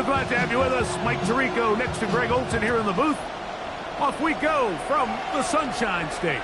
So glad to have you with us. Mike Tirico next to Greg Olson here in the booth. Off we go from the Sunshine State.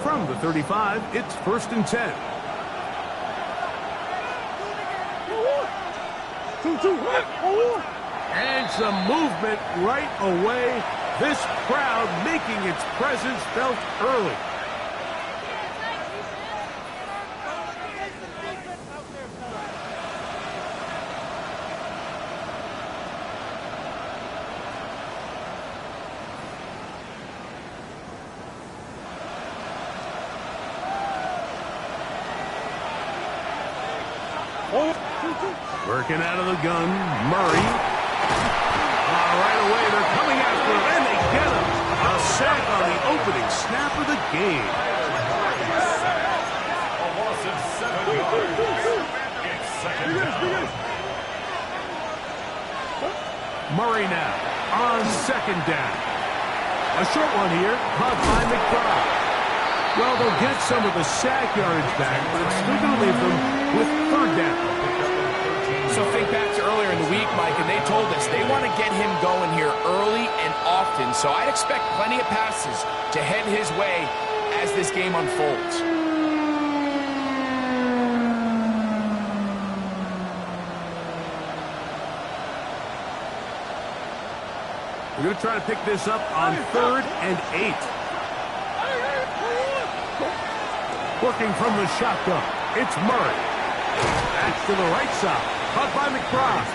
From the 35, it's 1st and 10. And some movement right away. This crowd making its presence felt early. Working out of the gun, Murray. Right away, they're coming after him, and they get him. A sack on the opening snap of the game. A loss of 7 yards. It's second down. Murray now on 2nd down. A short one here, caught by McBride. Well, they'll get some of the sack yardage back, but it's still going to leave them with 3rd down. So think back to earlier in the week, Mike, and they told us they want to get him going here early and often. So I'd expect plenty of passes to head his way as this game unfolds. We're going to try to pick this up on 3rd and 8. Working from the shotgun, it's Murray. Back to the right side. Caught by McBride.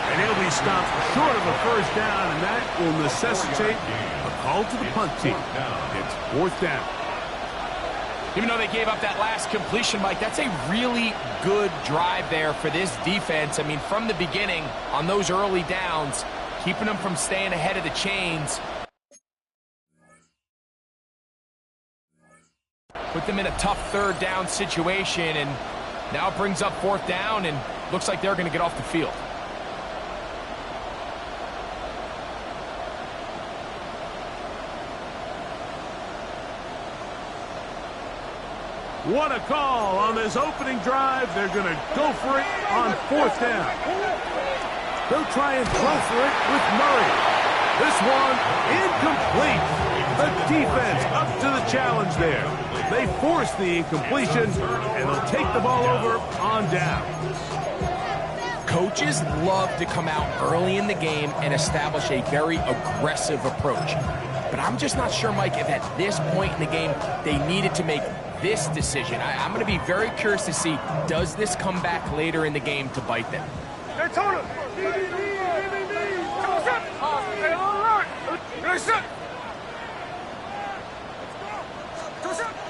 And he'll be stopped short of a 1st down, and that will necessitate a call to the punt team. It's 4th down. Even though they gave up that last completion, Mike, that's a really good drive there for this defense. I mean, from the beginning, on those early downs, keeping them from staying ahead of the chains. Put them in a tough 3rd down situation, and now it brings up 4th down, and looks like they're going to get off the field. What a call on this opening drive. They're going to go for it on 4th down. They'll try and throw for it with Murray. This one incomplete. The defense up to the challenge there. They force the incompletion, and they'll take the ball over on down. Coaches love to come out early in the game and establish a very aggressive approach. But I'm just not sure, Mike, if at this point in the game they needed to make this decision. I'm going to be very curious to see, does this come back later in the game to bite them?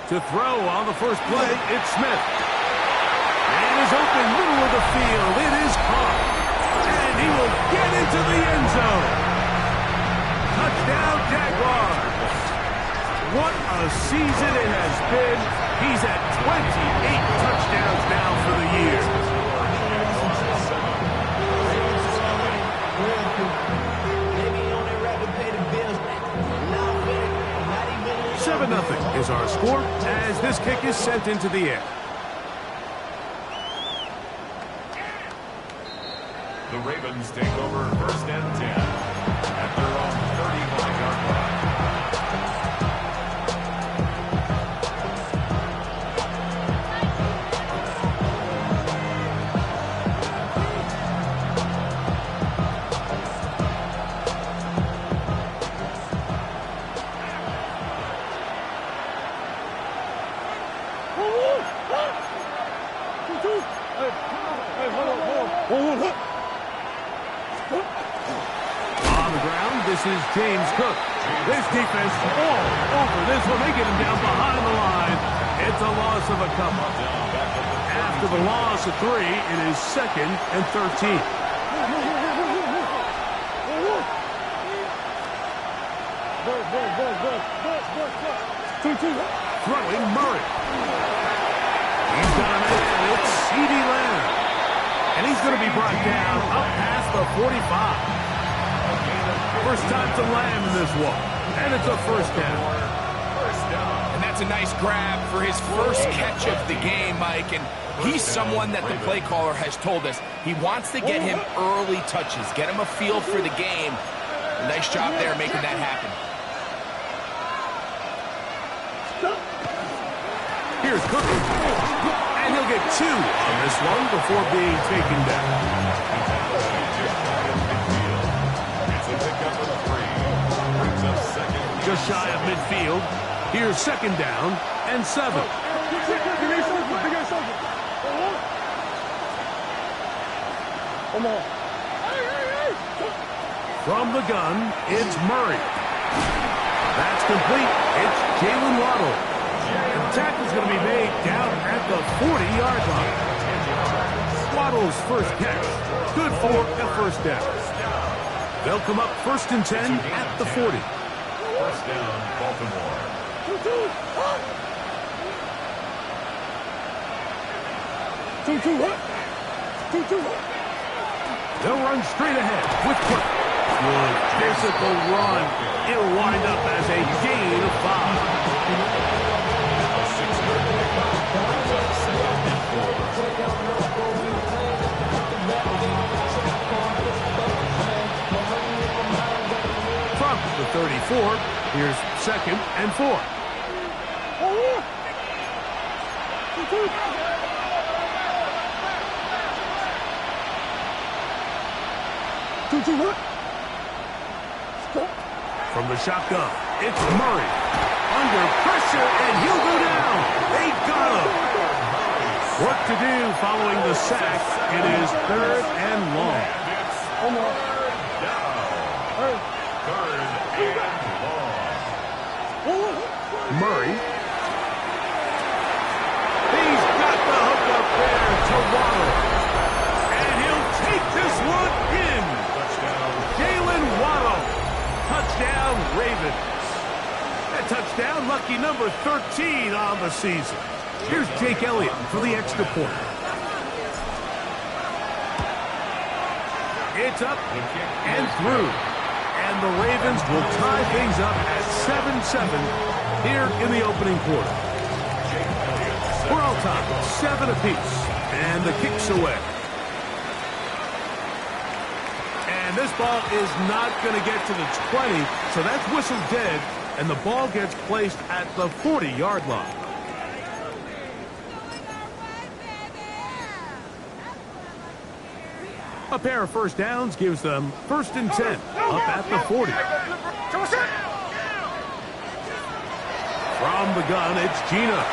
To throw on the first play, it's Smith. And is open middle of the field. It is caught. And he will get into the end zone. Touchdown, Jaguars. What a season it has been. He's at 28 touchdowns now for the year. 7-0 is our score as this kick is sent into the air. The Ravens take over 1st and 10 at their own 35-yard line. On the ground, this is James Cook. This defense all over this one. They get him down behind the line. It's a loss of a couple. After the loss of 3, it is 2nd and 13. Throwing Murray. He's got a man. It's CeeDee Lamb. And he's going to be brought down up past the 45. First time to Lamb in this one. And it's a first down. And that's a nice grab for his first catch of the game, Mike. And he's someone that the play caller has told us he wants to get him early touches, get him a feel for the game. Nice job there making that happen. Here's Cooker. And he'll get 2 on this one before being taken down. It's a pickup of 3. Brings up second. Just shy of midfield. Here's 2nd down and 7. From the gun, it's Murray. That's complete. It's Jalen Waddle. And the tackle's going to be made down at the 40-yard line. Waddle's first catch. Good for a first down. They'll come up 1st and 10 at the 40. First down, Baltimore. They'll run straight ahead with Cook. Good physical run. It'll wind up as a gain of 5. From the 34, here's 2nd and 4. From the shotgun, it's Murray. Under pressure, and he'll go down. They got him. Work to do following the sack. It is 3rd and long. Murray. He's got the hook up there to Waddle. And he'll take this one in. Jalen Waddle. Touchdown, Ravens. That touchdown, lucky number 13 on the season. Here's Jake Elliott for the extra point. It's up and through. And the Ravens will tie things up at 7-7 here in the opening quarter. We're all tied, 7 apiece. And the kick's away. And this ball is not going to get to the 20, so that's whistled dead, and the ball gets placed at the 40-yard line. A pair of first downs gives them 1st and 10, up at the 40. From the gun, it's Gina.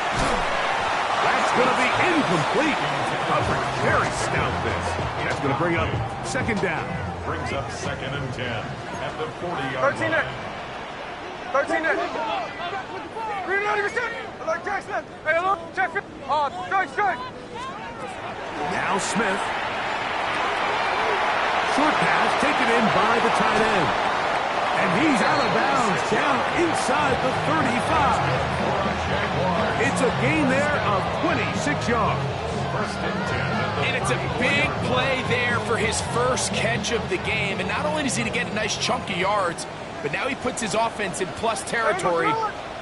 That's going to be incomplete. Coverage very stout this. That's going to bring up 2nd down. Brings up 2nd and 10 at the 40-yard line. 13 net. Like Jackson. Hey, look, check. Strike. Now Smith. Short pass taken in by the tight end. And he's out of bounds down inside the 35. It's a gain there of 26 yards. And it's a big play there for his first catch of the game. And not only does he get a nice chunk of yards, but now he puts his offense in plus territory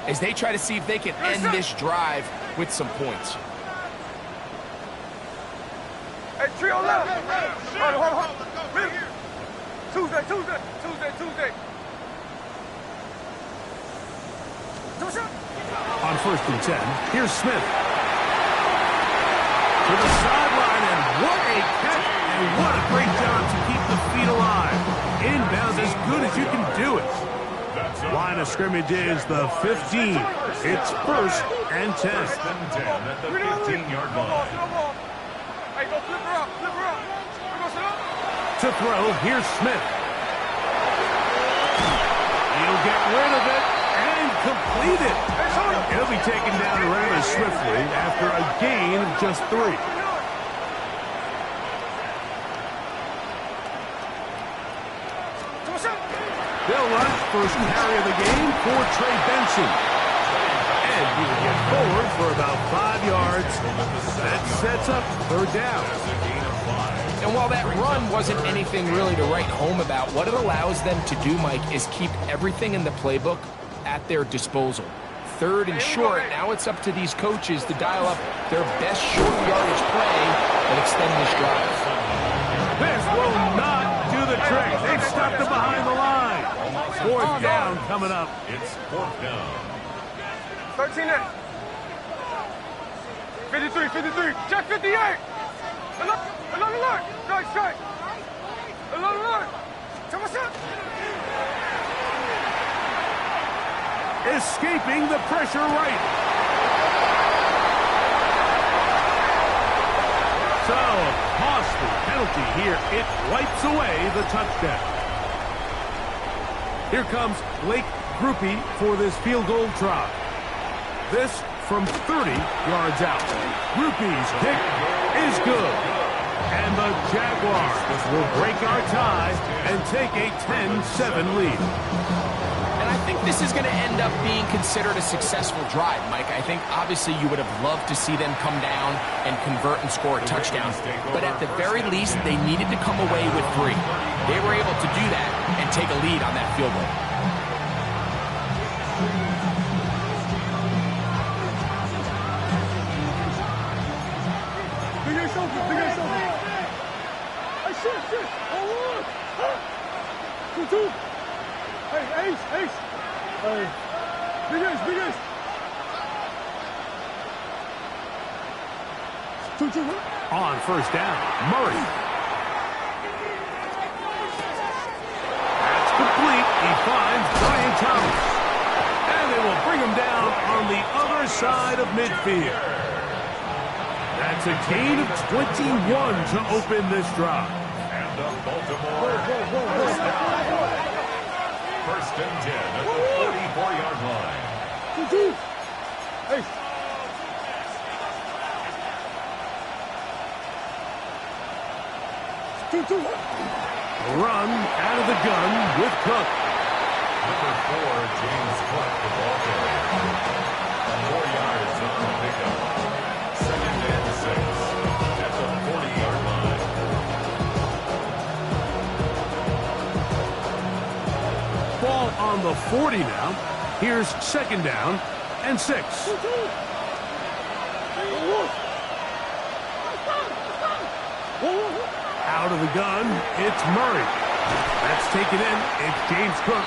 as they try to see if they can end this drive with some points. Hey, trio left. Hold. Tuesday. On 1st and 10, here's Smith. To the sideline, and what a catch, and what a great job to keep the feet alive. Inbounds as good as you can do it. Line of scrimmage is the 15. It's 1st and 10. 1st and 10 at the 15-yard line. Hey, go flip her up. To throw, here's Smith. He'll get rid of it and complete it. He'll be taken down rather swiftly after a gain of just 3. They'll run first carry of the game for Trey Benson. And he will get forward for about 5 yards. That sets up third down. And while that run wasn't anything really to write home about, what it allows them to do, Mike, is keep everything in the playbook at their disposal. Third and short, now it's up to these coaches to dial up their best short yardage play and extend this drive. This will not do the trick. They've stopped it behind the line. Fourth down coming up. It's fourth down. 13 8. 53, 53. Check 58. Alert. Strike. Alert. What's up? Escaping the pressure right. So, a costly penalty here. It wipes away the touchdown. Here comes Blake Grupe for this field goal try. This from 30 yards out. Grupe's kick is good. And the Jaguars will break our tie and take a 10-7 lead. And I think this is going to end up being considered a successful drive, Mike. I think obviously you would have loved to see them come down and convert and score a touchdown. But at the very least, they needed to come away with 3. They were able to do that and take a lead on that field goal. Hey, Ace. Hey. Big Ace. 2-2. On first down, Murray. That's complete. He finds Brian Thomas. And they will bring him down on the other side of midfield. That's a gain of 21 to open this drive. And the Baltimore first down. First and 10 at the 44-yard line. 2-2. Hey. Run out of the gun with Cook. Number 4, James Cook, the ball carrier. 4 yards on the pickup. Second and 6 at the 40-yard line. Ball on the 40 now. Here's second down and 6. Out of the gun, it's Murray. That's taken in. It's James Cook.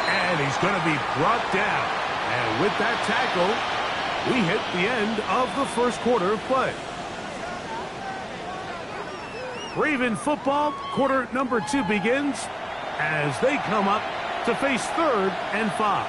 And he's going to be brought down. And with that tackle, we hit the end of the first quarter of play. Raven football, quarter number 2 begins as they come up to face third and 5.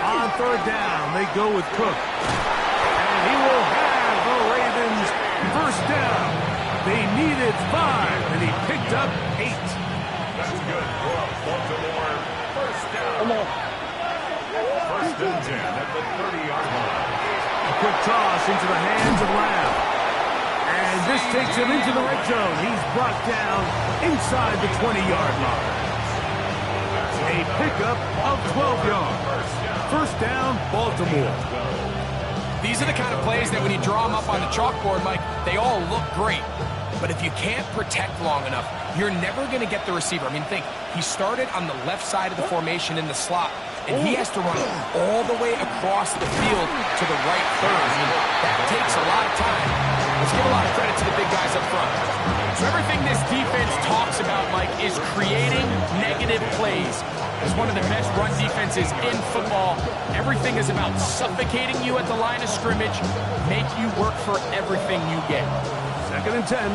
On third down, they go with Cook. And he will have the Ravens first down. They needed 5, and he picked up 8. That's good for a Baltimore first down. Come on. First and 10 at the 30-yard line. A quick toss into the hands of Lamb. And this takes him into the red zone. He's brought down inside the 20-yard line. A pickup of 12 yards. First down, Baltimore. These are the kind of plays that when you draw them up on the chalkboard, Mike, they all look great. But if you can't protect long enough, you're never going to get the receiver. I mean, think, he started on the left side of the formation in the slot, and he has to run all the way across the field to the right third. I mean, that takes a lot of time. Let's give a lot of credit to the big guys up front. So everything this defense talks about, Mike, is creating negative plays. As one of the best run defenses in football, everything is about suffocating you at the line of scrimmage, make you work for everything you get. Second and 10.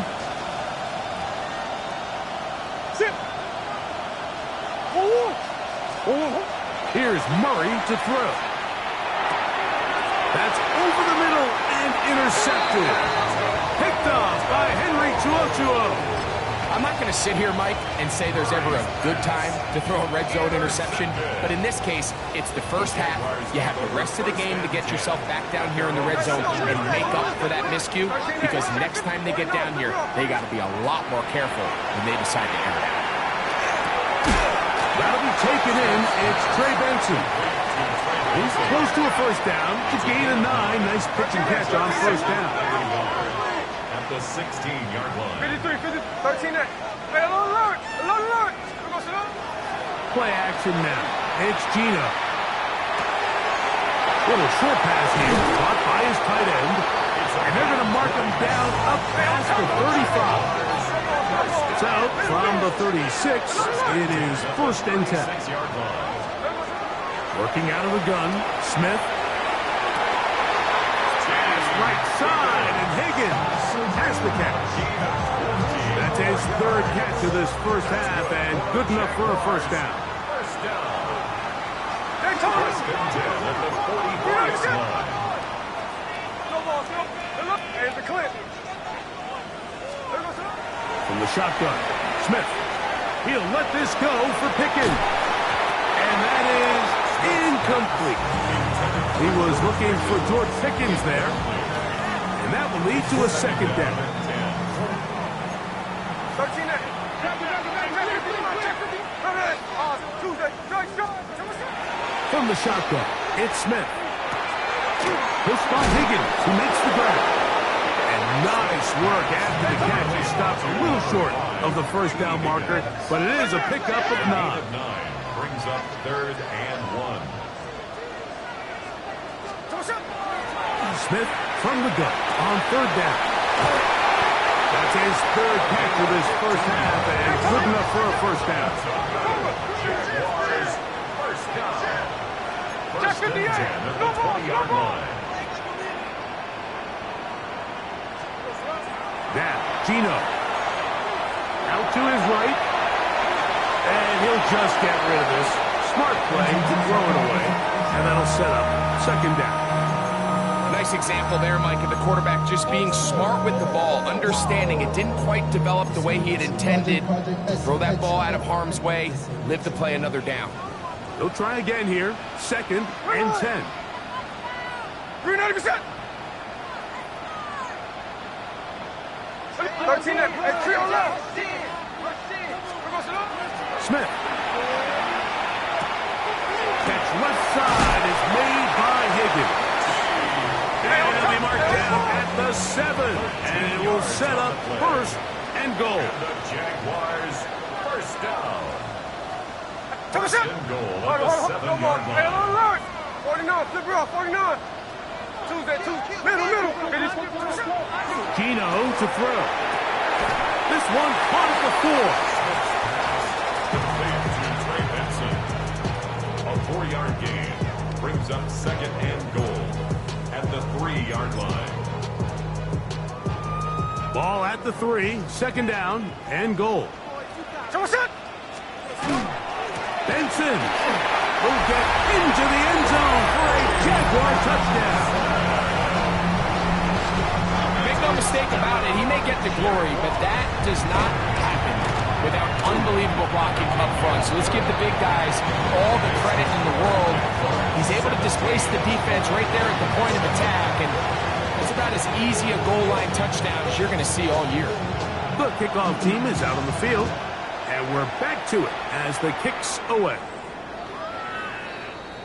Sit. Here's Murray to throw. That's over the middle and intercepted. Picked off by Henry To'oTo'o. I'm not going to sit here, Mike, and say there's ever a good time to throw a red zone interception, but in this case, it's the first half. You have the rest of the game to get yourself back down here in the red zone and make up for that miscue, because next time they get down here, they got to be a lot more careful when they decide to air it out. That'll be taken in. It's Trey Benson. He's close to a first down. It's a gain of 9. Nice pitch and catch on first down. At the 16-yard line. 53, 13. Hey, alert. Play action now. It's Gino. Little short pass here, caught by his tight end. And they're going to mark him down up past the 35. So, from the 36, it is first and 10. 6-yard line. Working out of the gun, Smith. Pass right side, and Higgins has the catch. That's his third catch of this first half, and good enough for a first down. First down. Hey, Thomas. First and 10 at the 46 line. Hey, the clip. From the shotgun, Smith. He'll let this go for Pickens. And that is incomplete. He was looking for George Pickens there. And that will lead to a second down. 13. From the shotgun, it's Smith. Pushed by Higgins, who makes the grab. And nice work after the catch. He stops a little short of the first down marker, but it is a pickup of 9. Brings up third and 1. Smith from the gun on third down. That's his third catch of his first half, and good enough for a first down. Jaguars, first down. First and 10 at the 20-yard line. Now, Gino. Out to his right. And he'll just get rid of this. Smart play to throw it away. And that'll set up second down. Nice example there, Mike, of the quarterback just being smart with the ball, understanding it didn't quite develop the way he had intended. Throw that ball out of harm's way, live to play another down. They'll try again here. Second and 10. 390%. 13. Hey, 3 on left. Smith. Catch left side is made by Higgins. And it'll be marked down at the 7. And it will set up first and goal. The Jaguars, first down. First and goal at the 7-yard Hey, line. alert. 49, flip it off, 49. Tuesday, middle. Gino to throw. This one caught at the 4. Complete to Trey Benson. A 4-yard gain brings up second and goal at the 3-yard line. Ball at the 3, second down and goal. Benson will get into the end zone for a Jaguar touchdown. Make no mistake about it, he may get the glory, but that does not happen without unbelievable blocking up front. So let's give the big guys all the credit in the world. He's able to displace the defense right there at the point of attack, and it's about as easy a goal line touchdown as you're going to see all year. The kickoff team is out on the field, and we're back to it as the kicks away.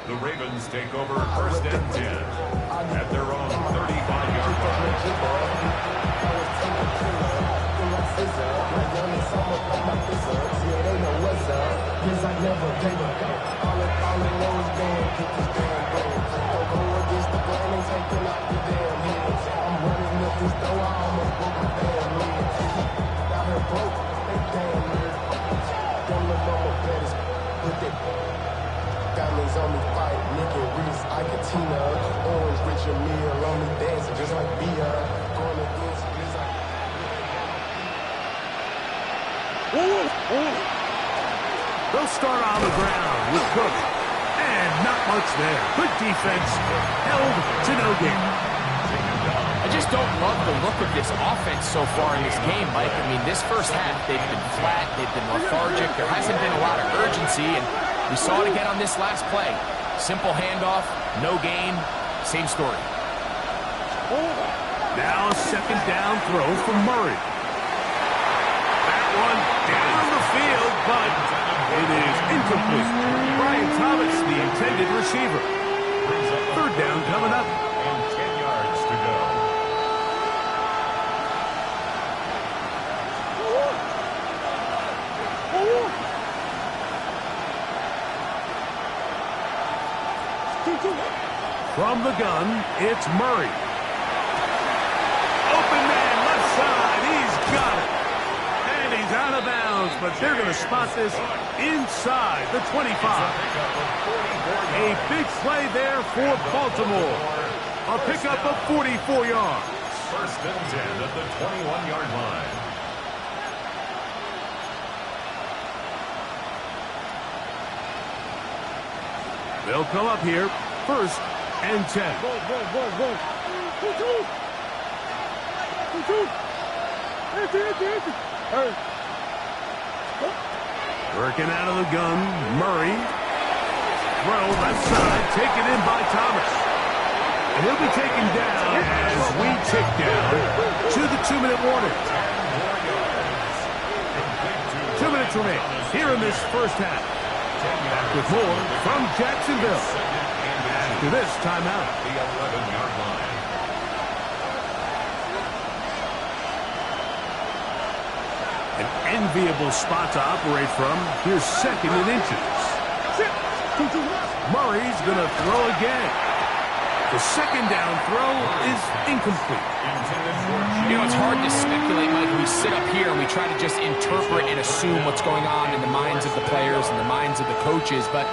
The Ravens take over first and 10 at their own 35-yard Diamonds on me fight, Nicky Reese, Iketina, Orange, Richard Mille on me dancing just like Bia. Going against this, They'll start on the ground with Cook. And not much there. Good defense. Held to no gain. I just don't love the look of this offense so far in this game, Mike. I mean, this first half, they've been flat, they've been lethargic, there hasn't been a lot of urgency, and we saw it again on this last play. Simple handoff, no gain, same story. Now a second down throw from Murray. That one down the field, but it is incomplete. Brian Thomas, the intended receiver. Third down coming up. And 10 yards to go. From the gun, it's Murray. Open man, left side, he's got it. And he's out of bounds, but they're going to spot this inside the 25. A big play there for Baltimore. A pickup of 44 yards. First and 10 at the 21-yard line. They'll come up here, first and 10. Working out of the gun, Murray. Throw left side, taken in by Thomas. And he'll be taken down as we tick down to the 2-minute warning. 2 minutes remain here in this first half. Back with more from Jacksonville. After this timeout. The 11-yard line. An enviable spot to operate from. Here's second and inches. Murray's going to throw again. The second down throw is incomplete. You know, it's hard to speculate, Mike. We sit up here and we try to just interpret and assume what's going on in the minds of the players and the minds of the coaches, but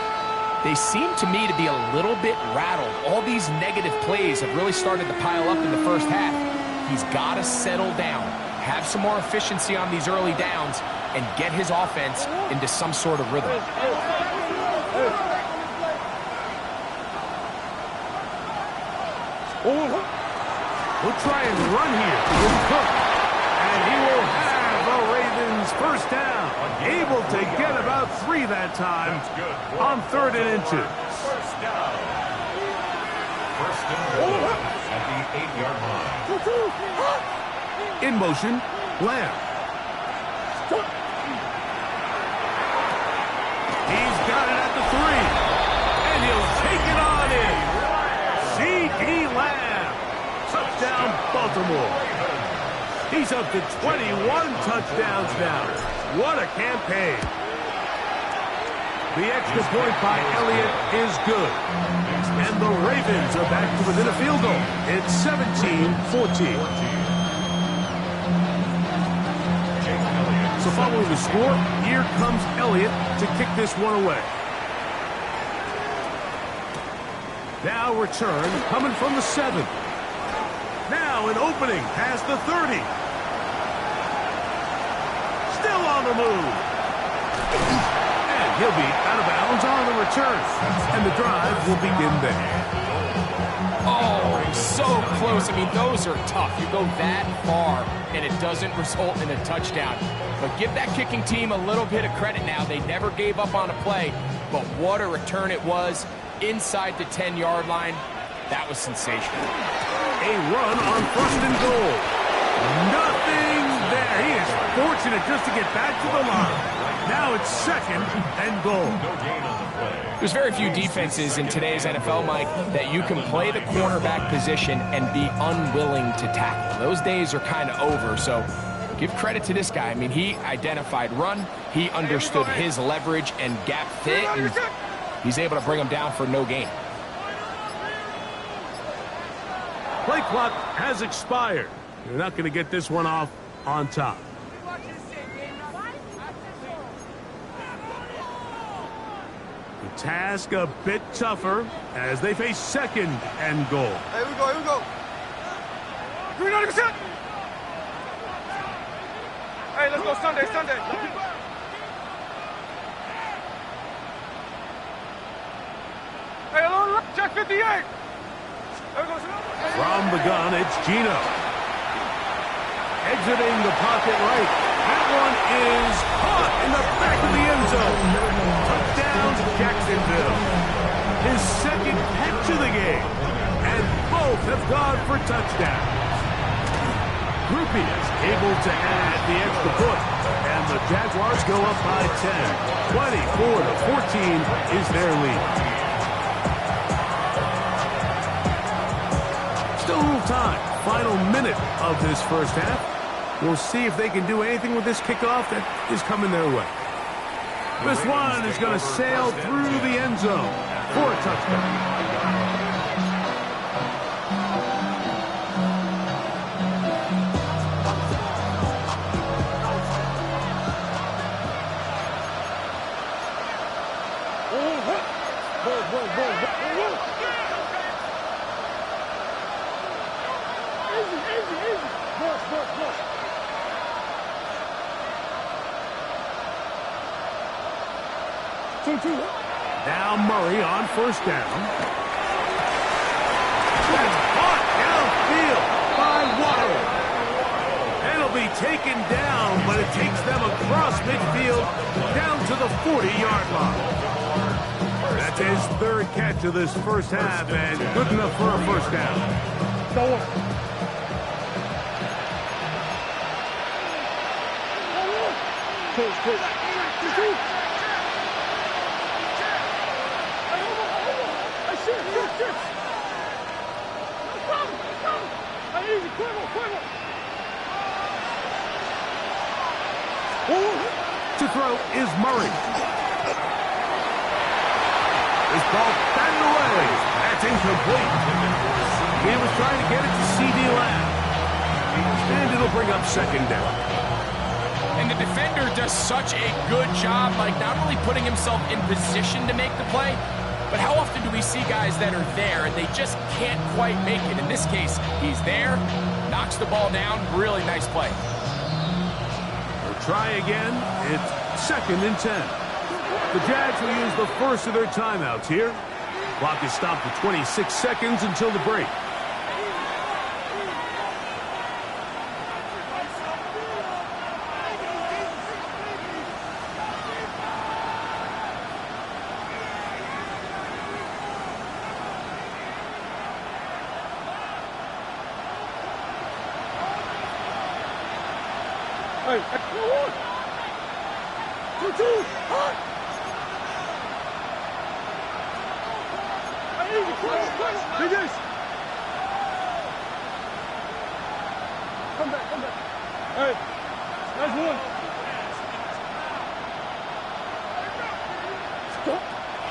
they seem to me to be a little bit rattled. All these negative plays have really started to pile up in the first half. He's got to settle down, have some more efficiency on these early downs, and get his offense into some sort of rhythm. We'll try and run here with Cook. And he will have the Ravens first down. Able to get about 3 that time on third and inches. First down. First and goal at the 8-yard line. In motion, Lamb. He's got it at the 3. And he'll take it on in. C.D. Lamb. Touchdown, Baltimore. He's up to 21 touchdowns now. What a campaign. The extra point by Elliott is good. And the Ravens are back to within a field goal. It's 17-14. So following the score, here comes Elliott to kick this one away. Now return coming from the 7. Now an opening past the 30. Still on the move. And he'll be out of bounds on the return. And the drive will begin there. Oh, so close. I mean, those are tough. You go that far, and it doesn't result in a touchdown. But give that kicking team a little bit of credit now. They never gave up on a play, but what a return it was inside the 10-yard line. That was sensational. A run on first and goal. Nothing there. He is fortunate just to get back to the line. Now it's second and goal. No gain on the play. There's very few defenses in today's NFL, Mike, that you can play the cornerback position and be unwilling to tackle. Those days are kind of over, so give credit to this guy. I mean, he identified run, he understood his leverage and gap fit, and he's able to bring him down for no gain. Play clock has expired. You're not going to get this one off on top. The task a bit tougher as they face second and goal. Here we go, here we go. Green on the set. Hey, let's go Sunday, Sunday. Hey, hello, check 58. From the gun, it's Gino. exiting the pocket right. That one is caught in the back of the end zone. Touchdown, Jacksonville. His second catch of the game. And both have gone for touchdowns. Grupe is able to add the extra point. And the Jaguars go up by 10. 24-14 is their lead. Still a little time. Final minute of this first half. We'll see if they can do anything with this kickoff that is coming their way. This one is going to sail through the end zone for a touchdown. Now Murray on first down. That's caught downfield by Waddle. And it'll be taken down, but it takes them across midfield down to the 40-yard line. That's his third catch of this first half, and good enough for a first down. To throw is Murray. This ball batted away. That's incomplete. He was trying to get it to C.D. Lamb. And it'll bring up second down. And the defender does such a good job, like not only putting himself in position to make the play, but how often do we see guys that are there and they just can't quite make it? In this case, he's there, knocks the ball down, really nice play. They'll try again. It's second and 10. The Jags will use the first of their timeouts here. Clock is stopped for 26 seconds until the break.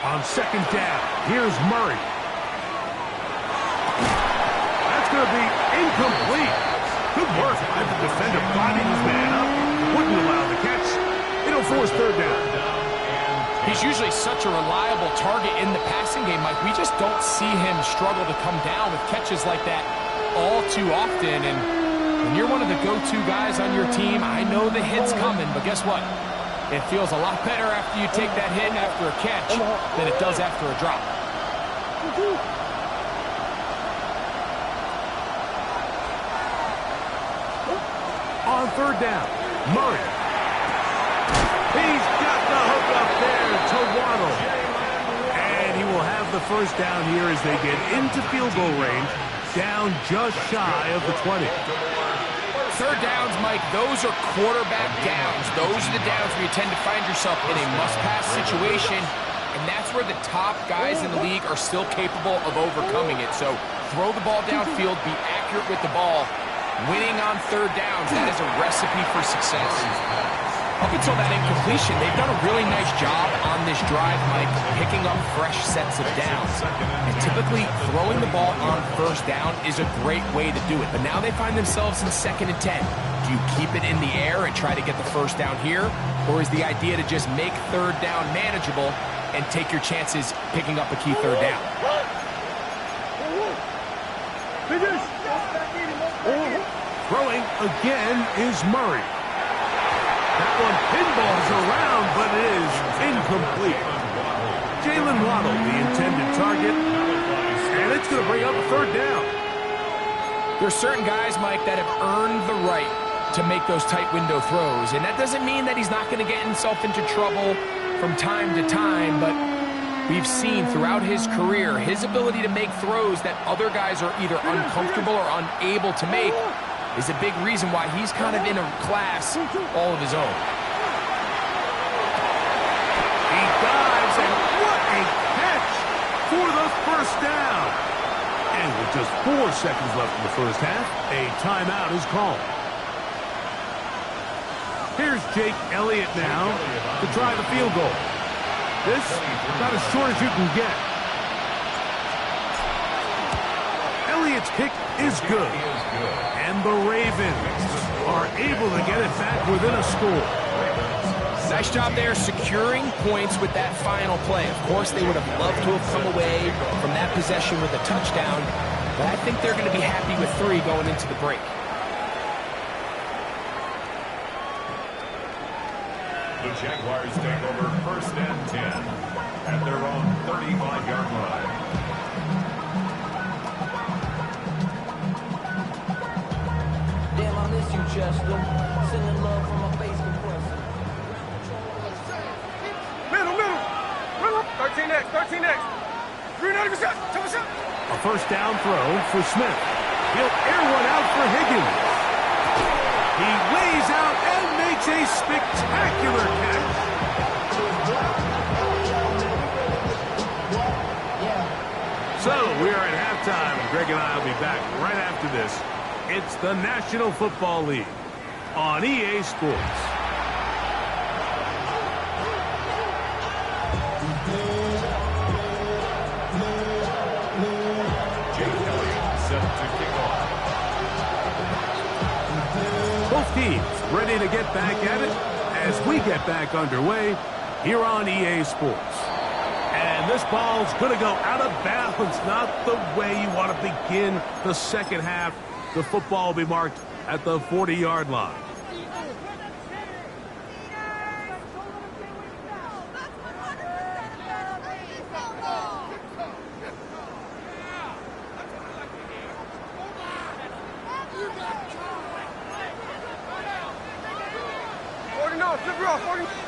On second down, here's Murray. That's going to be incomplete. Good work by the defender, bodying his man up. Wouldn't allow the catch. It'll force third down. He's usually such a reliable target in the passing game, Mike. We just don't see him struggle to come down with catches like that all too often. And when you're one of the go-to guys on your team, I know the hit's coming, but guess what? It feels a lot better after you take that hit after a catch than it does after a drop. On third down, Murray. He's got the hook up there to Waddle. And he will have the first down here as they get into field goal range, down just shy of the 20. Third downs, Mike, those are quarterback downs. Those are the downs where you tend to find yourself in a must-pass situation, and that's where the top guys in the league are still capable of overcoming it. So throw the ball downfield, be accurate with the ball. Winning on third downs, that is a recipe for success. Up until that incompletion, they've done a really nice job on this drive, Mike, picking up fresh sets of downs. And typically, throwing the ball on first down is a great way to do it. But now they find themselves in second and 10. Do you keep it in the air and try to get the first down here? Or is the idea to just make third down manageable and take your chances picking up a key third down? Throwing again is Murray. That one pinballs around, but it is incomplete. Jalen Waddle, the intended target, and it's going to bring up a third down. There's certain guys, Mike, that have earned the right to to make those tight window throws. And that doesn't mean that he's not going to get himself into trouble from time to time, but we've seen throughout his career his ability to make throws that other guys are either uncomfortable or unable to make is a big reason why he's kind of in a class all of his own. He dives, and what a catch for the first down. And with just 4 seconds left in the first half, a timeout is called. Here's Jake Elliott now to try the field goal. This about as short as you can get. Elliott's kick is good. And the Ravens are able to get it back within a score. Nice job there securing points with that final play. Of course, they would have loved to have come away from that possession with a touchdown, but I think they're going to be happy with 3 going into the break. The Jaguars take over 1st and 10 at their own 35-yard line. Damn, I miss you, Chester. Sending love from my face compressor. Middle. 13X. 390%. 10%. A first down throw for Smith. He'll air one out for Higgins. He lays out and makes a spectacular catch. So we are at halftime. Greg and I will be back right after this. It's the National Football League on EA Sports. Jake Elliott set to kick off. Both teams ready to get back at it as we get back underway here on EA Sports. And this ball's going to go out of bounds, not the way you want to begin the second half. The football will be marked at the 40-yard line.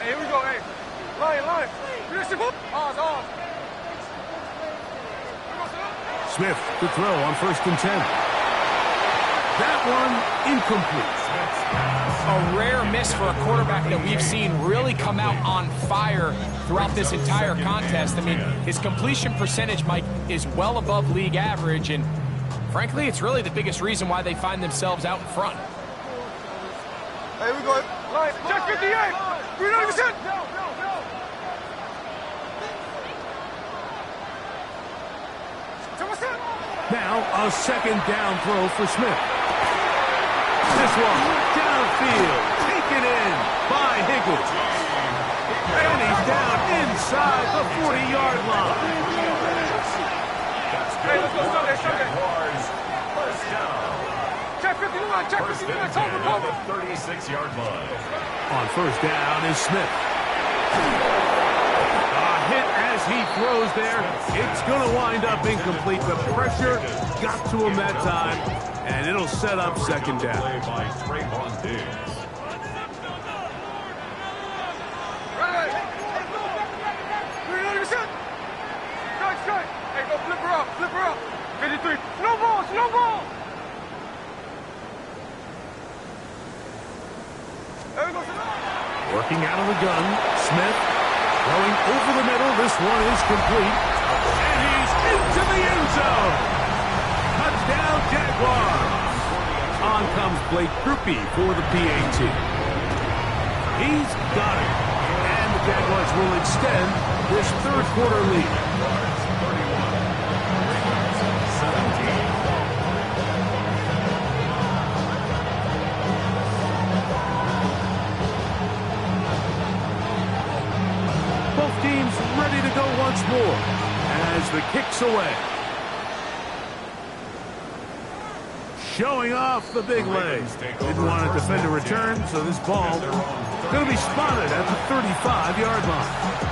Hey, here we go, hey. Line. Ours. Smith to throw on 1st and 10. That one incomplete. A rare miss for a quarterback that we've seen really come out on fire throughout this entire contest. I mean, his completion percentage, Mike, is well above league average, and frankly, it's really the biggest reason why they find themselves out in front. Hey, we go. Line. Check 58. 390%. Now a second down throw for Smith. This one downfield, taken in by Higgins. And he's down inside the 40-yard line. Hey, let's go Sunday. Jaguars, 1st down. Check 59. Check 59. At the 36-yard line. On 1st down is Smith. A hit as he throws there. It's going to wind up incomplete. The pressure got to him that time, and it'll set up 2nd down. Play by Trayvon Diggs. Right. 390%. Strike. Hey, go flip her up. 53. No ball. There we go. Working out of the gun, Smith throwing over the middle. This one is complete. And he's into the end zone. Touchdown, Jaguars. On comes Blake Grupe for the PAT. He's got it. And the Jaguars will extend this 3rd quarter lead. Jaguars, 31. Ravens, 17. Both teams ready to go once more as the kick's away. Showing off the big leg. Didn't want to defend a return, so this ball going to be spotted at the 35-yard line.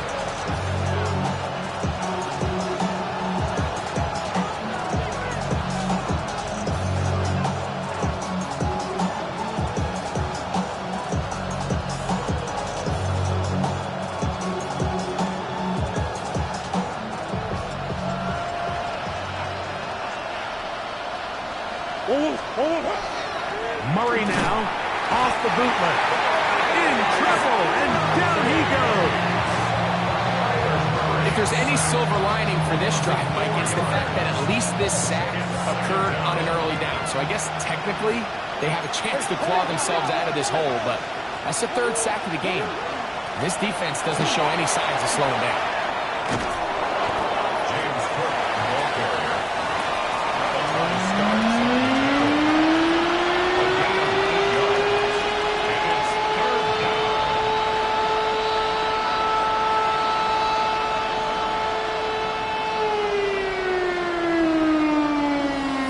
bootleg. In trouble, and down he goes. If there's any silver lining for this drive, Mike, it's the fact that at least this sack occurred on an early down. So I guess technically they have a chance to claw themselves out of this hole, but that's the third sack of the game. This defense doesn't show any signs of slowing down. James Cook, the ball carrier. On the start.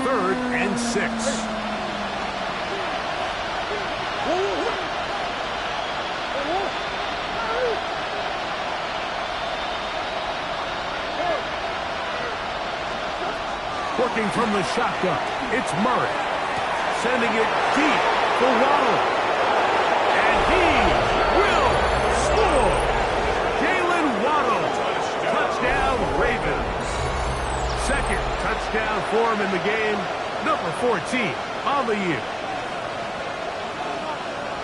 Third and 6. Working from the shotgun, it's Murray. Sending it deep for Waddle. And he will score! Jalen Waddle. Touchdown, Ravens. Second touchdown for him in the game. Number 14 on the year.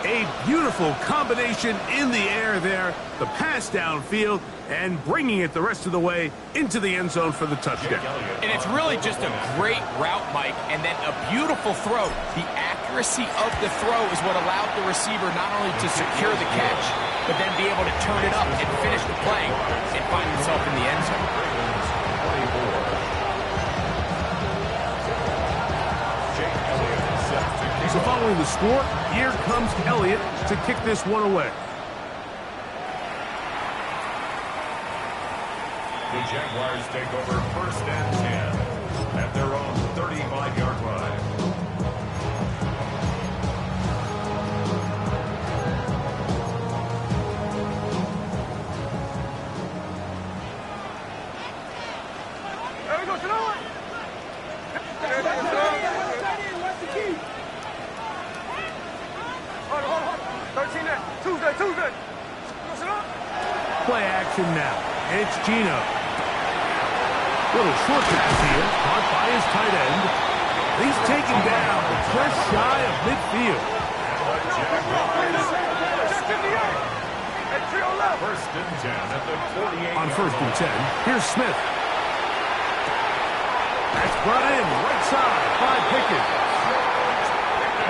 A beautiful combination in the air there. The pass downfield and bringing it the rest of the way into the end zone for the touchdown. And it's really just a great route, Mike, and then a beautiful throw. The accuracy of the throw is what allowed the receiver not only to secure the catch, but then be able to turn it up and finish the play and find himself in the end zone. So following the score, here comes Elliott to kick this one away. The Jaguars take over first and 10 at their own 35-yard line. There we go, Tanoa. Hold. 13 there. Tuesday. Play action now. It's Geno. Little short pass here, caught by his tight end. He's taken down just shy of midfield. First and 10 at the 48. On first and 10, here's Smith. That's brought in right side by Pickett.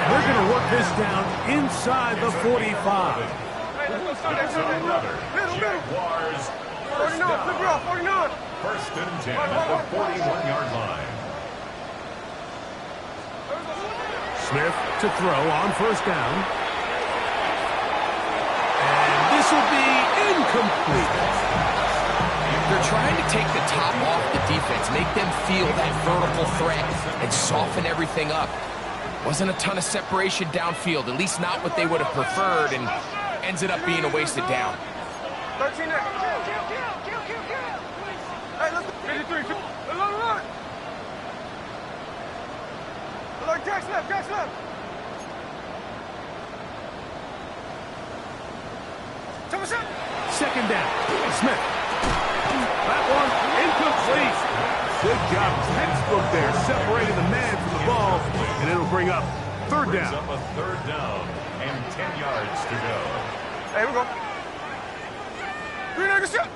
They're going to work this down inside the 45. Jaguars. 49, flip it off, 49. First and 10 at the 41-yard line. Smith to throw on first down. And this will be incomplete. They're trying to take the top off the defense, make them feel that vertical threat, and soften everything up. Wasn't a ton of separation downfield, at least not what they would have preferred, and ends it up being a wasted down. 13 there. Hey, let's go. 53. Look. Look, Jack's left. Second down. Smith. That one incomplete. Good job. Textbook there, separating the man from the ball, and it'll bring up third Brings down. up a third down and 10 yards to go. Hey, here we go. Green Egg shot.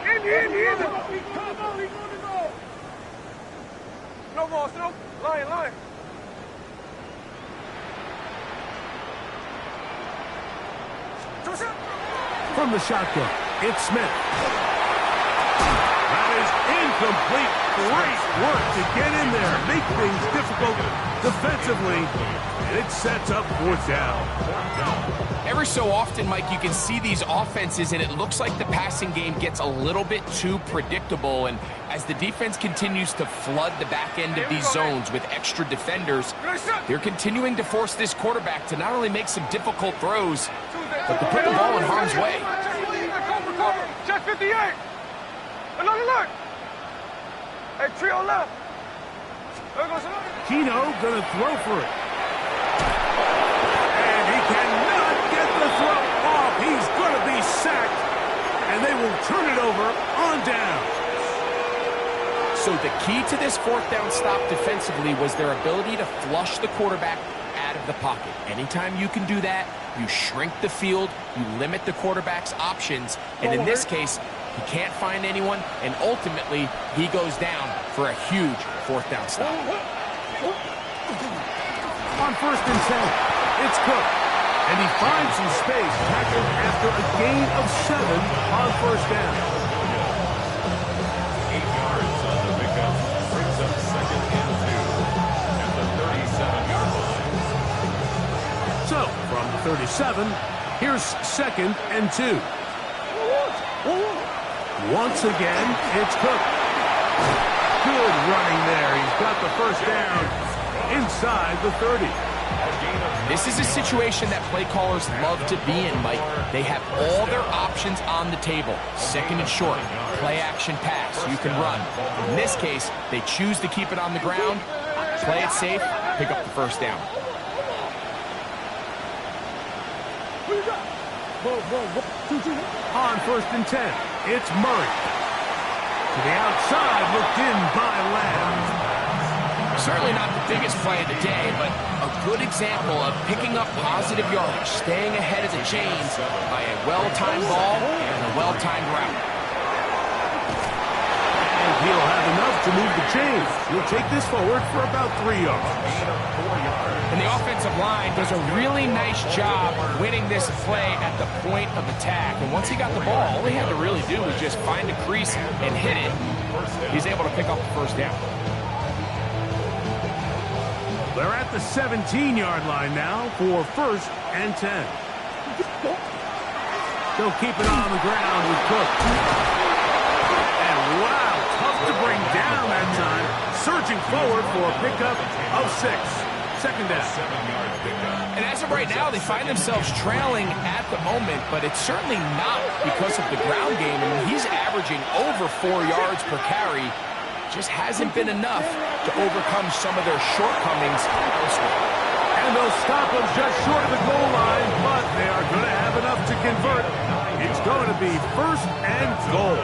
In. No balls, no. Line. From the shotgun, it's Smith. That is incomplete. Great work to get in there, make things difficult defensively, and it sets up fourth down. Every so often, Mike, you can see these offenses, and it looks like the passing game gets a little bit too predictable. And as the defense continues to flood the back end of these zones with extra defenders, they're continuing to force this quarterback to not only make some difficult throws, but to put the ball in harm's way. Check 58. Look. Hey, trio left. There goes another. Geno gonna throw for it. And he cannot get the throw off. He's gonna be sacked. And they will turn it over on down. So the key to this fourth down stop defensively was their ability to flush the quarterback out of the pocket. Anytime you can do that, you shrink the field, you limit the quarterback's options, and in this case, he can't find anyone, and ultimately, he goes down for a huge fourth down stop. On 1st and 10, it's Cook. And he finds some space, tackled after a gain of 7 on 1st down. 8 yards on the pickup. Brings up 2nd and 2 at the 37-yard line. So, from the 37, here's 2nd and 2. Once again, it's Cook. Good running there. He's got the 1st down inside the 30. This is a situation that play callers love to be in, Mike. They have all their options on the table. 2nd and short, play action pass, you can run. In this case, they choose to keep it on the ground, play it safe, pick up the 1st down. On 1st and 10, it's Murray. To the outside, looked in by Lamb. Certainly not the biggest play of the day, but a good example of picking up positive yardage, staying ahead of the chains by a well-timed ball and a well-timed route. And he'll have enough to move the chains. He'll take this forward for about 3 yards. And the offensive line does a really nice job winning this play at the point of attack. And once he got the ball, all he had to really do was just find a crease and hit it. He's able to pick up the 1st down. They're at the 17-yard line now for 1st and 10. They'll keep it on the ground with Cook. And wow, tough to bring down that time. Surging forward for a pickup of 6. 2nd down. 7-yard pickup. And as of right now, they find themselves trailing at the moment, but it's certainly not because of the ground game. I mean, he's averaging over 4 yards per carry. Just hasn't been enough to overcome some of their shortcomings elsewhere. And they'll stop him just short of the goal line, but they are going to have enough to convert. It's going to be 1st and goal.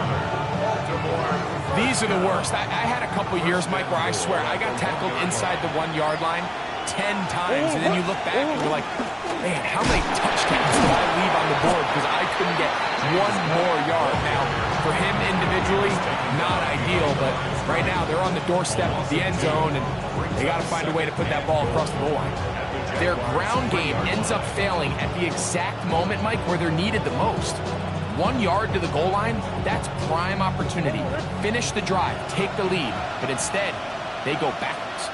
These are the worst. I had a couple years, Mike, where I swear I got tackled inside the 1-yard line 10 times, and then you look back and you're like, man, how many touchdowns did I leave on the board because I couldn't get 1 more yard? Now, for him individually, not ideal, but right now they're on the doorstep of the end zone, and they got to find a way to put that ball across the goal line. Their ground game ends up failing at the exact moment, Mike, where they're needed the most. 1 yard to the goal line, that's prime opportunity. Finish the drive, take the lead, but instead, they go backwards.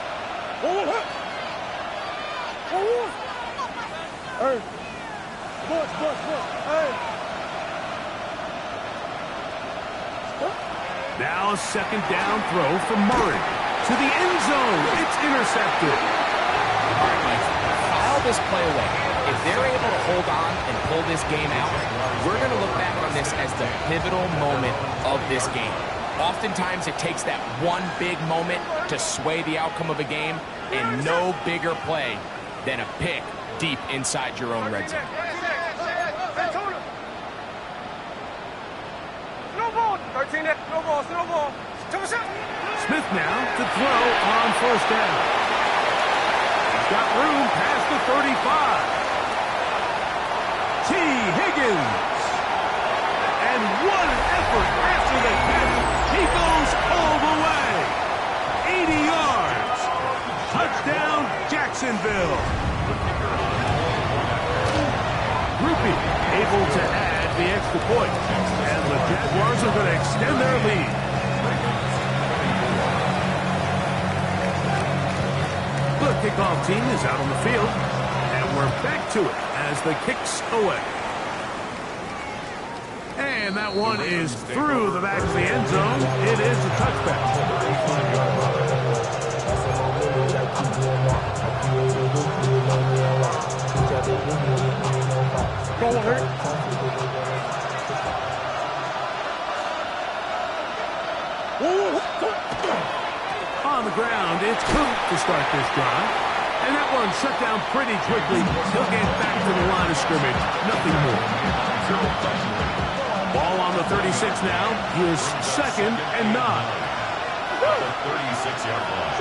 Now a 2nd down throw from Murray. To the end zone, it's intercepted. All right, Mike, file this play away. If they're able to hold on and pull this game out, we're going to look back on this as the pivotal moment of this game. Oftentimes, it takes that one big moment to sway the outcome of a game, and no bigger play than a pick deep inside your own red zone. Smith now to throw on 1st down. He's got room past the 35. T. Higgins. And what an effort after the catch. He goes all the way. 80 yards. Touchdown, Jacksonville. Grupe able to add the extra point. And the Jaguars are going to extend their lead. The kickoff team is out on the field. And we're back to it as the kick's away. And that one is through the back of the end zone. It is a touchback. On the ground, it's Cook to start this drive. And that one shut down pretty quickly. He'll get back to the line of scrimmage. Nothing more. Ball on the 36 now. Here's 2nd and 9. 36-yard line.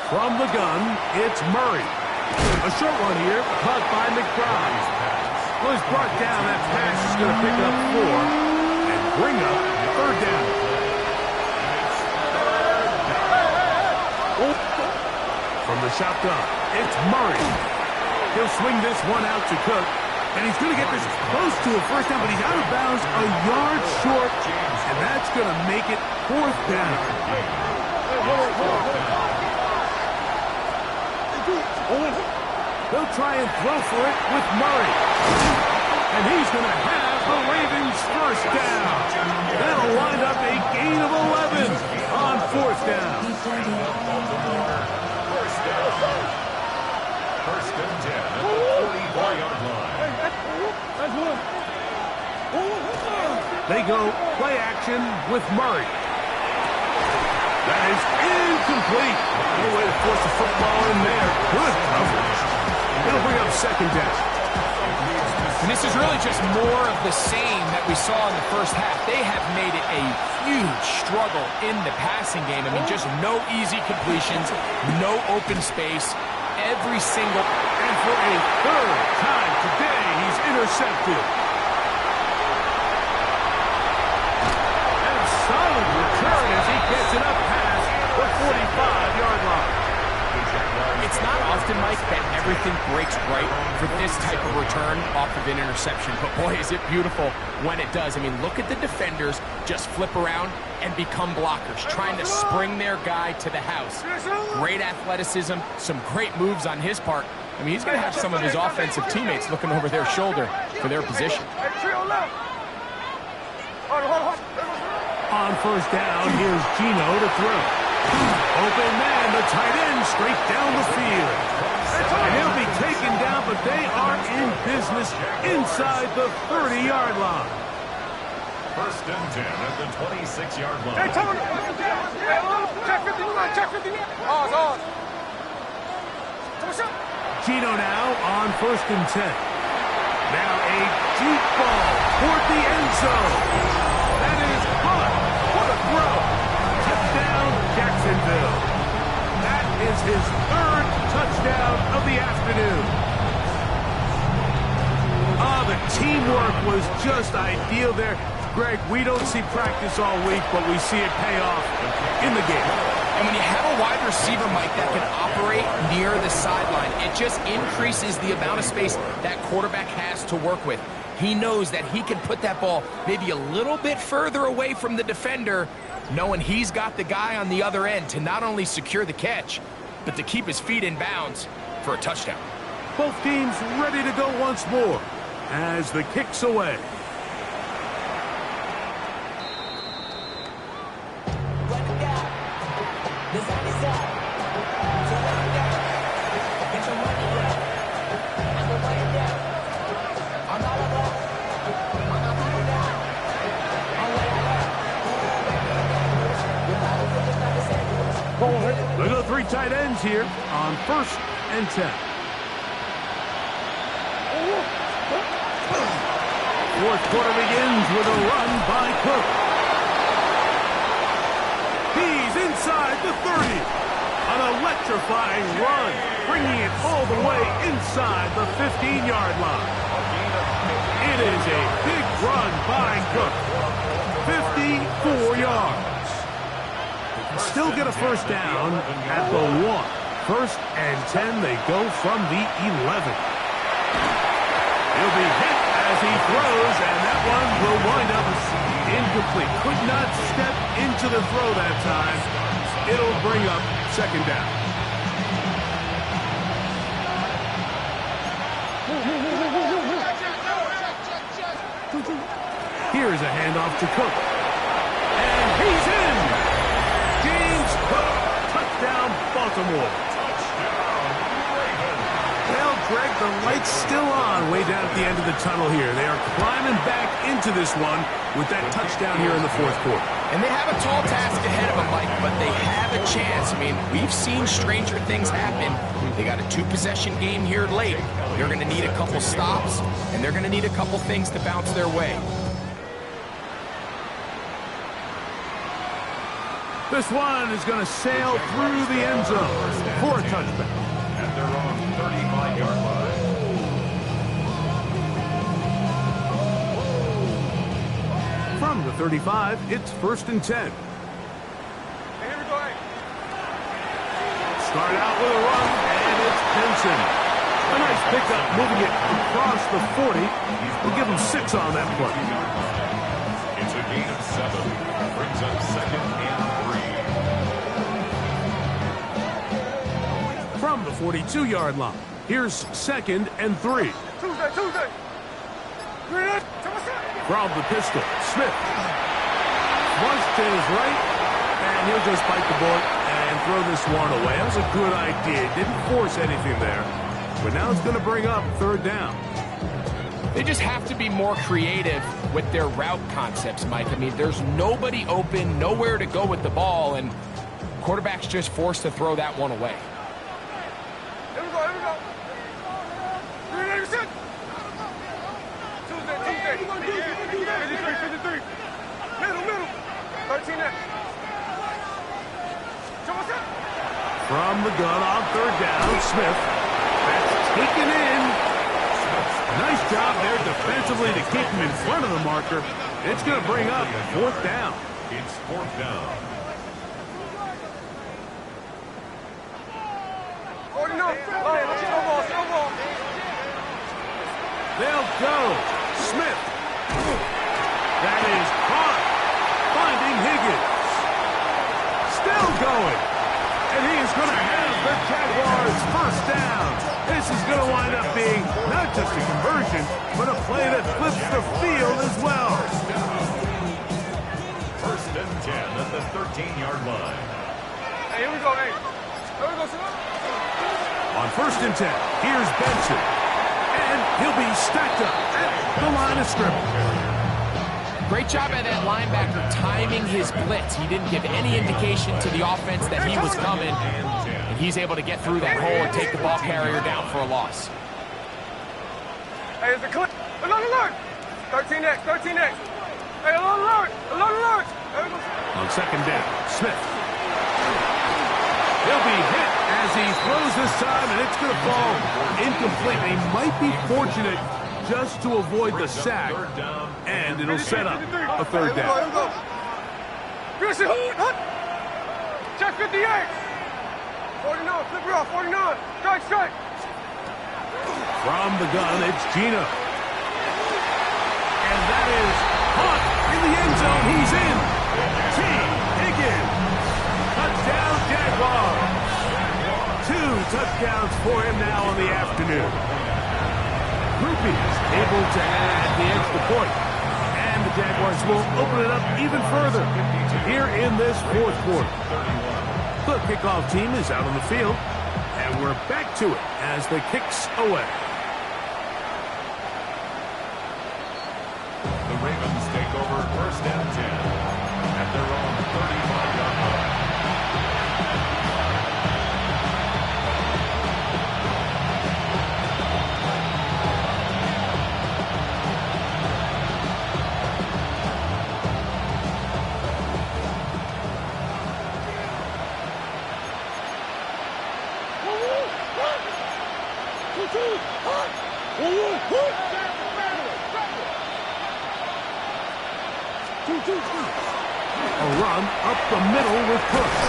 From the gun, it's Murray. A short one here, caught by McBride. Well, he's brought down. That pass is going to pick up 4 and bring up 3rd down. From the shotgun, it's Murray. He'll swing this one out to Cook, and he's going to get this close to a 1st down, but he's out of bounds a yard short, and that's going to make it 4th down. They'll try and throw for it with Murray. And he's going to have the Ravens' 1st down. That'll wind up a gain of 11 on 4th down. 1st and 10 at the 44-yard line. They go play action with Murray. That is incomplete. No way to force the football in there. Good coverage. It'll bring up 2nd down. And this is really just more of the same that we saw in the 1st half. They have made it a huge struggle in the passing game. I mean, just no easy completions, no open space, every single... And for a 3rd time today, he's intercepted. And a solid return as he gets it up past the 45-yard line. It's not often, Mike, that everything breaks right for this type of return off of an interception. But boy, is it beautiful when it does. I mean, look at the defenders just flip around and become blockers, trying to spring their guy to the house. Great athleticism, some great moves on his part. I mean, he's going to have some of his offensive teammates looking over their shoulder for their position. On 1st down, here's Gino to throw. Open man, the tight end, straight down the field. And he'll be taken down, but they are in business inside the 30-yard line. 1st and 10 at the 26-yard line. Gino now on 1st and 10. Now a deep ball toward the end zone. That is caught. What a throw. Touchdown, Jacksonville. That is his 3rd touchdown of the afternoon. The teamwork was just ideal there. Greg, we don't see practice all week, but we see it pay off in the game. And when you have a wide receiver, Mike, that can operate near the sideline, it just increases the amount of space that quarterback has to work with. He knows that he can put that ball maybe a little bit further away from the defender, knowing he's got the guy on the other end to not only secure the catch, but to keep his feet in bounds for a touchdown. Both teams ready to go once more as the kick's away. Look at the 3 tight ends here on 1st and 10. 4th quarter begins with a run by Cook. He's inside the 30. An electrifying run, bringing it all the way inside the 15-yard line. It is a big run by Cook. 54 yards. Still get a 1st down at the 1. 1st and 10, they go from the 11. He'll be hit as he throws, and that one will wind up incomplete. Could not step into the throw that time. It'll bring up 2nd down. Here's a handoff to Cook. And he's in! James Cook, touchdown Baltimore. Well, Greg, the light's still on way down at the end of the tunnel here. They are climbing back into this one with that touchdown here in the 4th quarter. And they have a tall task ahead of them, Mike, but they have a chance. I mean, we've seen stranger things happen. They got a 2-possession game here late. They're going to need a couple stops, and they're going to need a couple things to bounce their way. This one is going to sail through the end zone for a touchback. At their own 35-yard line. From the 35, it's 1st and 10. Hey, here we go, hey. Start out with a run, and it's Benson. A nice pickup, moving it across the 40. We'll give him 6 on that play. It's a gain of 7. Brings up 2nd and 3. From the 42-yard line, here's 2nd and 3. Tuesday. From the pistol, Smith. Flushed to his right, and he'll just bite the bullet and throw this one away. That was a good idea. Didn't force anything there. But now it's going to bring up 3rd down. They just have to be more creative with their route concepts, Mike. I mean, there's nobody open, nowhere to go with the ball, and quarterback's just forced to throw that one away. Here we go. 386. Tuesday. 53. Middle. 13 next. From the gun on 3rd down, Smith. That's taken in. Nice job there defensively to keep him in front of the marker. It's going to bring up 4th down. It's 4th down. 49. Snowball. They'll go. Smith. That is caught. Finding Higgins. Still going. And he is going to have the Jaguars 1st down. This is going to wind up being not just a conversion, but a play that flips the field as well. 1st and 10 at the 13-yard line. Hey, here we go, On 1st and 10, here's Benson. And he'll be stacked up at the line of scrimmage. Great job by that linebacker timing his blitz. He didn't give any indication to the offense that he was coming, and he's able to get through that hole and take the ball carrier down for a loss. Hey, it's a clip. Alert. 13 next. Hey, alert. On 2nd down, Smith. He'll be hit as he throws this time, and it's going to fall incomplete. They might be fortunate just to avoid the sack, and it'll set up a 3rd down. Check 58. 49. Flip it off. 49. Strike. From the gun, it's Gino. And that is caught in the end zone. He's in. T. Higgins. Touchdown, Jaguars. 2 touchdowns for him now on the afternoon. Groupies able to add the extra point. And the Jaguars will open it up even further here in this 4th quarter. The kickoff team is out on the field, and we're back to it as the kicks away. The Ravens take over 1st and 10 at their own 35-yard line. A run up the middle with Cooks.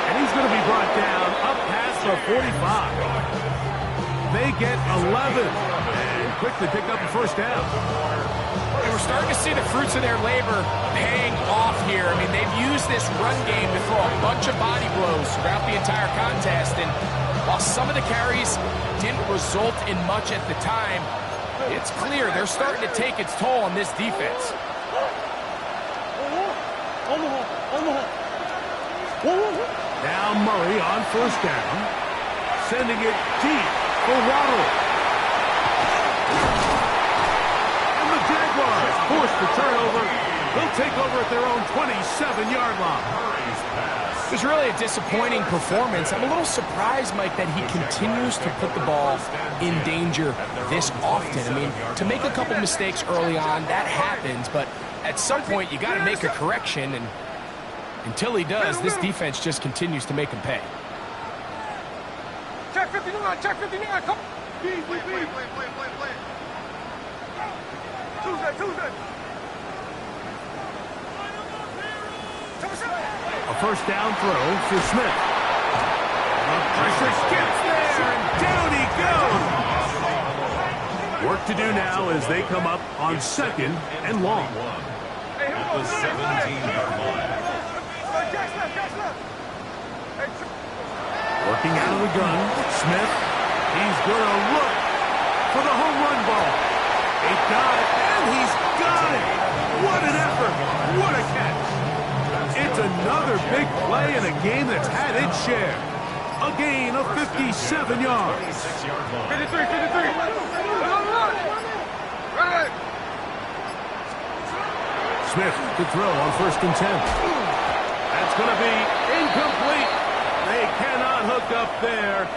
And he's going to be brought down up past the 45. They get 11. And quickly pick up the 1st down. And we're starting to see the fruits of their labor paying off here. I mean, they've used this run game to throw a bunch of body blows throughout the entire contest. And while some of the carries didn't result in much at the time, it's clear they're starting to take its toll on this defense. Now Murray on 1st down. Sending it deep for Waddle. And the Jaguars force the turnover. They'll take over at their own 27-yard line. It was really a disappointing performance. I'm a little surprised, Mike, that he continues to put the ball in danger this often. I mean, to make a couple mistakes early on, that happens, but at some point you got to make a correction, and Until he does, this defense just continues to make him pay. Check 59, check 59, come. Play. Tuesday. A first down throw for Smith. The pressure gets there, and down he goes. Work to do now as they come up on second and long. At the 17-yard line. Working out of the gun, Smith. He's going to look for the home run ball. He got it, and he's got it. What an effort. What a catch. It's another big play in a game that's had its share. A gain of 57 yards. 53. Smith to throw on 1st and 10. That's going to be incomplete. They cannot hook up there.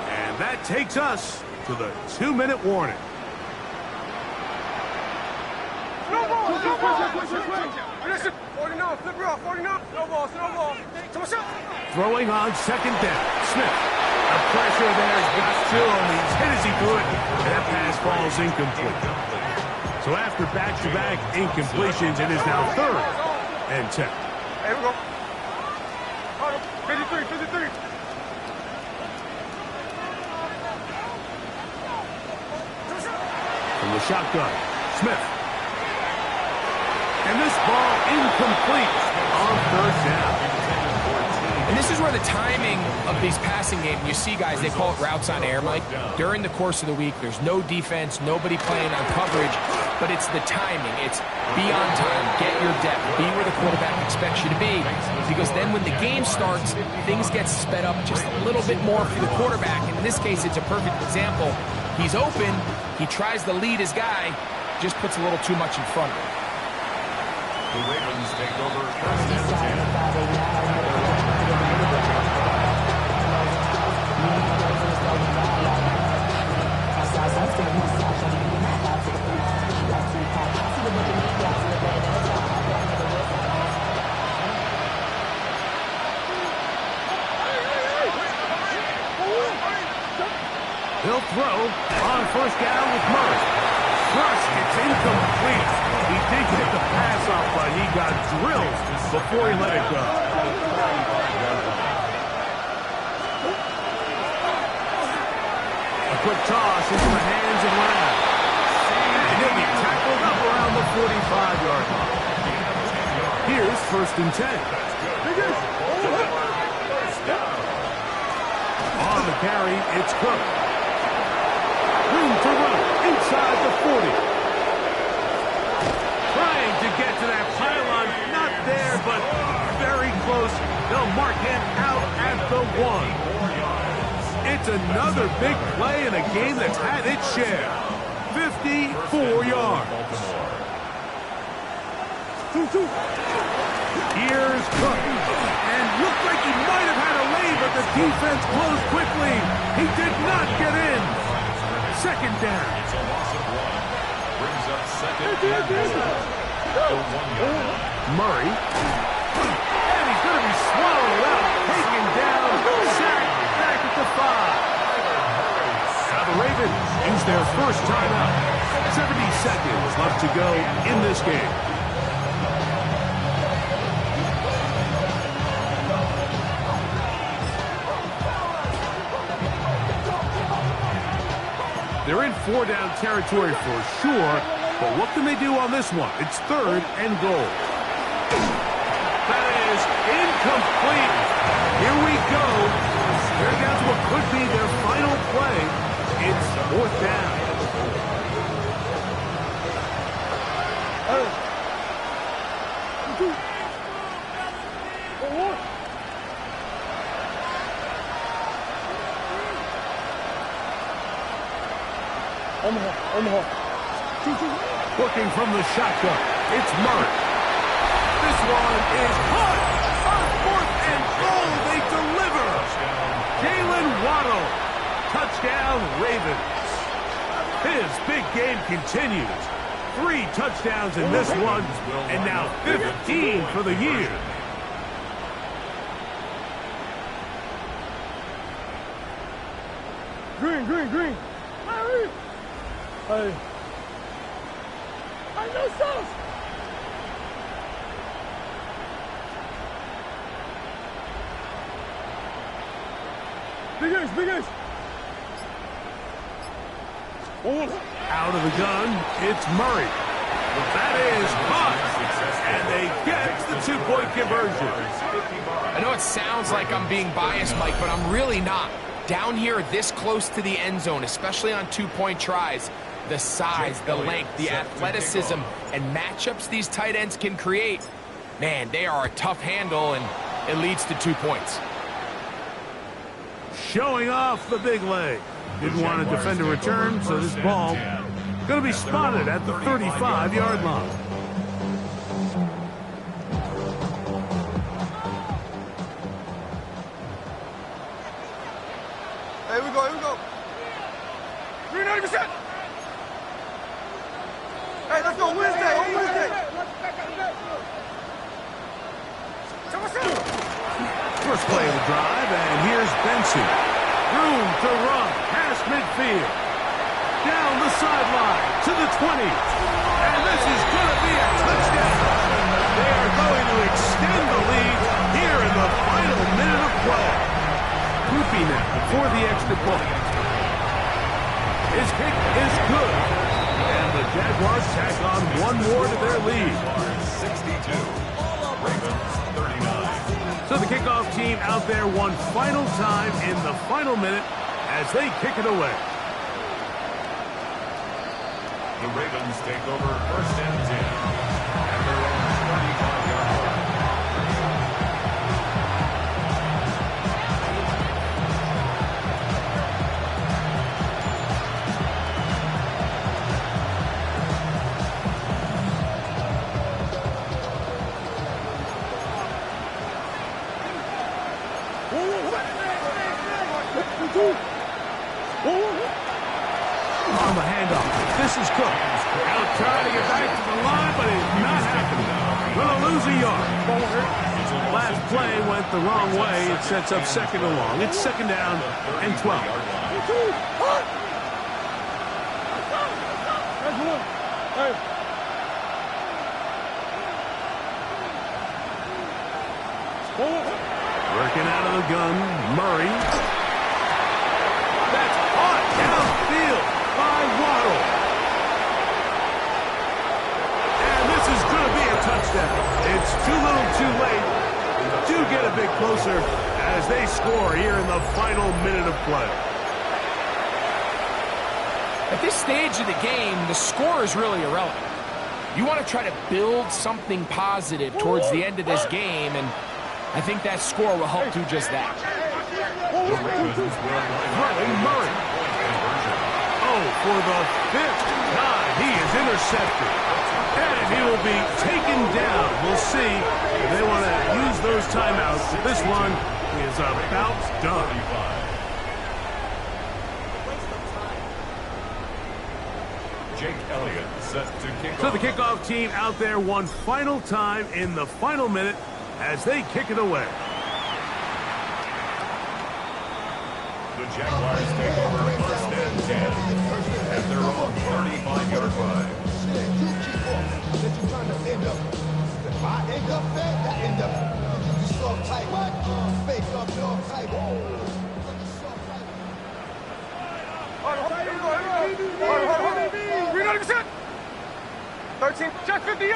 And that takes us to the 2-minute warning. No ball. Listen, 49, flip it off, 49. No ball. Throwing on 2nd down. Smith. The pressure there's got to him. He's hit as he threw it. And that pass falls incomplete. So after back-to-back incompletions, it is now 3rd and 10. Here we go. 53. From the shotgun, Smith. And this ball incomplete on 3rd down. And this is where the timing of these passing games, you see guys, they call it routes on air, Mike. During the course of the week, there's no defense, nobody playing on coverage, but it's the timing. It's be on time, get your depth, be where the quarterback expects you to be. Because then when the game starts, things get sped up just a little bit more for the quarterback. And in this case, it's a perfect example. He's open, he tries to lead his guy, just puts a little too much in front of him. The Ravens take over 1st and 10. He'll throw on 1st down with Murray. First, it's incomplete. He did get the pass off, but he got drilled before he let it go. A quick toss into the hands of Lamb. And he'll be tackled up around the 45-yard line. Here's 1st and 10. On the carry, it's Cook. Room to run inside the 40. Trying to get to that pylon. Not there, but very close. They'll mark him out at the 1. It's another big play in a game that's had its share. 54 yards. Here's Cook. And looked like he might have had a lead, but the defense closed quickly. He did not get in. 2nd down. It's a loss of 1. Brings up 2nd and 4. The 1-yard line. Murray. And he's going to be swallowed up. Taken down. Sacked back at the 5. Now the Ravens use their first timeout. 70 seconds left to go in this game. They're in 4-down territory for sure, but what can they do on this one? It's 3rd and goal. That is incomplete. Here we go. They're down to what could be their final play. It's 4th down. Looking from the shotgun, it's Murray. This one is caught. On 4th and goal, they deliver. Jalen Waddle. Touchdown, Ravens. His big game continues. 3 touchdowns in this one, and now 15 for the year. Green, green, green. Hey. Hey. I know sauce. Big Ace, big Ace. Oh. Out of the gun, it's Murray. That is caught. And they get the two-point conversion. I know it sounds like I'm being biased, Mike, but I'm really not. Down here this close to the end zone, especially on two-point tries, the size, the length, the athleticism, and matchups these tight ends can create, man, they are a tough handle, and it leads to 2 points. Showing off the big leg. Didn't want to defend a return, so this ball going to be spotted at the 35-yard line. Here we go, here we go. 390%. Hey, let's go Wednesday, on Wednesday. First play of the drive, and here's Benson. Room to run past midfield. Down the sideline to the 20. And this is going to be a touchdown. They are going to extend the lead here in the final minute of play. Goofy now for the extra point. His kick is good. And the Jaguars tack on one more to their lead. 62. Ravens 39. So the kickoff team out there one final time in the final minute as they kick it away. The Ravens take over first and 10 at their own 35-yard line. On the handoff, this is Cook. Out trying to get back to the line, but it's not happening. Going to lose a yard. Last play went the wrong way. It sets up second and long. It's second down and 12. Working out of the gun, Murray. That's caught downfield by Waddle. And this is going to be a touchdown. It's too little too late. Do get a bit closer as they score here in the final minute of play. At this stage of the game, the score is really irrelevant. You want to try to build something positive towards the end of this game, and I think that score will help do just that. The Ravens will Throwing Murray. Oh, for the fifth time, he is intercepted. And he will be taken down. We'll see if they want to use those timeouts. This one is about done. Jake Elliott set to kick So off. the kickoff team out there one final time in the final minute as they kick it away. The Jaguars take over first and 10 at their own 35-yard line. Hold on. 390%. 13, check 58.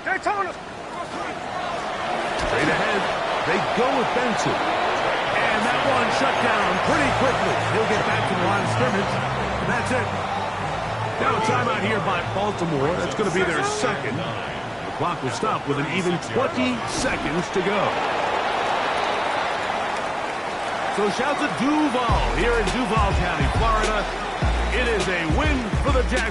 Daytona. Straight ahead, they go with Benson. And that one shut down pretty quickly. He'll get back to the line of scrimmage. And that's it. Now a timeout here by Baltimore. That's going to be their second. The clock will stop with an even 20 seconds to go. So shout to Duval here in Duval County, Florida. It is a win for the Jaguars.